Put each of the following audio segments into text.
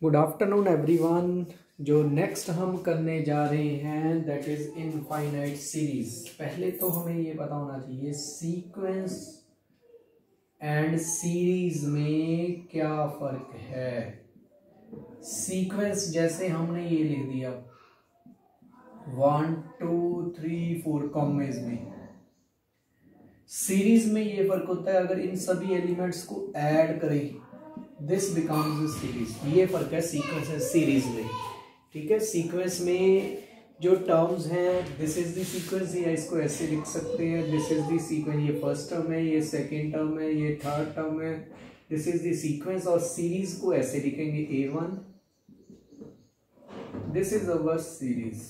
Good afternoon everyone. जो next हम करने जा रहे हैं दैट इज इनफाइनाइट सीरीज। पहले तो हमें ये पता होना चाहिए सीक्वेंस एंड सीरीज में क्या फर्क है। सीक्वेंस जैसे हमने ये लिख दिया 1 2 3 4 कॉमेज में। सीरीज में ये फर्क होता है अगर इन सभी एलिमेंट्स को ऐड करें दिस बिकम्स सीरीज। ये फर्क है सीक्वेंस एंड सीरीज में। ठीक है, सीक्वेंस में जो टर्म्स हैं दिस इज द सीक्वेंस, या इसको ऐसे लिख सकते हैं दिस इज द सीक्वेंस। ये फर्स्ट टर्म है, ये सेकेंड टर्म है, ये थर्ड टर्म है, दिस इज द सीक्वेंस। और सीरीज को ऐसे लिखेंगे A1, this is our series.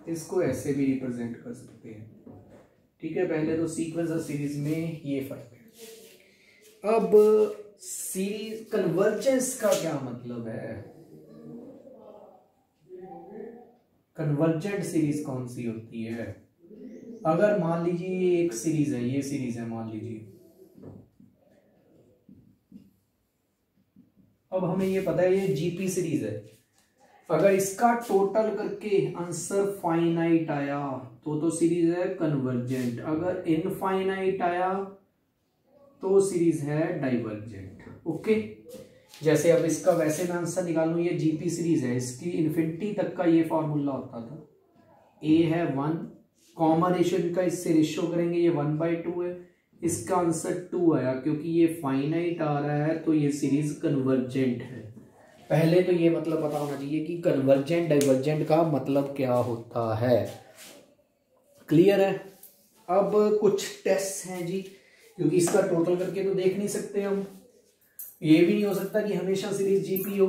इसको ऐसे भी रिप्रेजेंट कर सकते हैं। ठीक है, पहले तो सीक्वेंस और सीरीज में ये फर्क है। अब सीरीज कन्वर्जेंस का क्या मतलब है? कन्वर्जेंट सीरीज कौन सी होती है? अगर मान लीजिए ये एक सीरीज है, ये सीरीज है मान लीजिए। अब हमें ये पता है ये जीपी सीरीज है। अगर इसका टोटल करके आंसर फाइनाइट आया तो सीरीज है कन्वर्जेंट। अगर इनफाइनाइट आया तो सीरीज है डाइवर्जेंट। ओके, जैसे अब इसका वैसे मैं आंसर निकालूं, ये जीपी सीरीज है, इसकी इन्फिनिटी तक का ये फॉर्मूला होता था। ए है 1, कॉमन रेशियो का इससे रेशियो करेंगे, ये 1/2 है। इसका आंसर 2 आया क्योंकि ये फाइनाइट आ रहा है तो ये सीरीज कन्वर्जेंट है। पहले तो ये मतलब पता होना चाहिए कि कन्वर्जेंट डाइवर्जेंट का मतलब क्या होता है। क्लियर है? अब कुछ टेस्ट हैं जी, क्योंकि इसका टोटल करके तो देख नहीं सकते हम। ये भी नहीं हो सकता कि हमेशा सीरीज जीपी हो।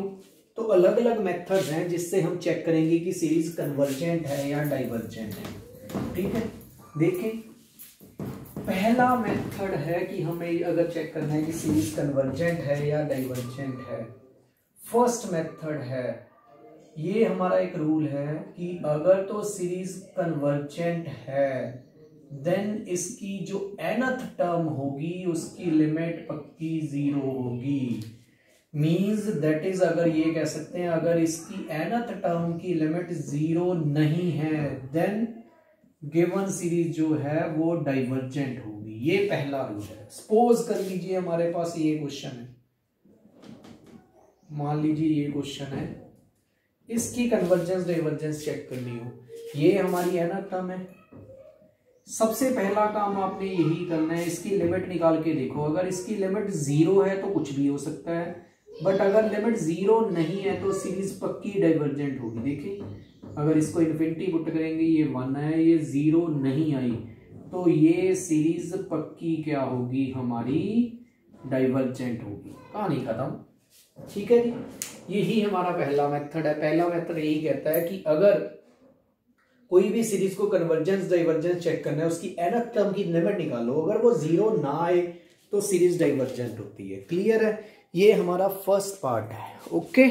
तो अलग अलग मेथड्स हैं जिससे हम चेक करेंगे कि सीरीज कन्वर्जेंट है या डाइवर्जेंट है। ठीक है, देखें। पहला मेथड है कि हमें अगर चेक करना है कि सीरीज कन्वर्जेंट है या डाइवर्जेंट है, फर्स्ट मेथड है, ये हमारा एक रूल है कि अगर तो सीरीज कन्वर्जेंट है देन इसकी जो nth टर्म होगी उसकी लिमिट पक्की 0 होगी। मींस दैट इज, अगर ये कह सकते हैं अगर इसकी nth टर्म की लिमिट 0 नहीं है देन गिवन सीरीज जो है वो डाइवर्जेंट होगी। ये पहला रूल है। सपोज कर लीजिए हमारे पास ये क्वेश्चन है, मान लीजिए ये क्वेश्चन है, इसकी कन्वर्जेंस डाइवर्जेंस चेक करनी हो, ये हमारी nth टर्म है। सबसे पहला काम आपने यही करना है, इसकी लिमिट निकाल के देखो। अगर इसकी लिमिट 0 है तो कुछ भी हो सकता है, बट अगर लिमिट 0 नहीं है तो सीरीज पक्की डाइवर्जेंट होगी। देखिए, अगर इसको इन्फिनिटी पुट करेंगे, ये 1 है, ये 0 नहीं आई, तो ये सीरीज पक्की क्या होगी? हमारी डाइवर्जेंट होगी। कहानी खत्म। ठीक है जी, यही हमारा पहला मेथड है। पहला मेथड यही कहता है कि अगर कोई भी सीरीज को कन्वर्जेंस डाइवर्जेंस चेक करना है, उसकी nth टर्म की लिमिट निकालो, अगर वो 0 ना आए तो सीरीज डाइवर्जेंट होती है। क्लियर है? ये हमारा फर्स्ट पार्ट है। ओके।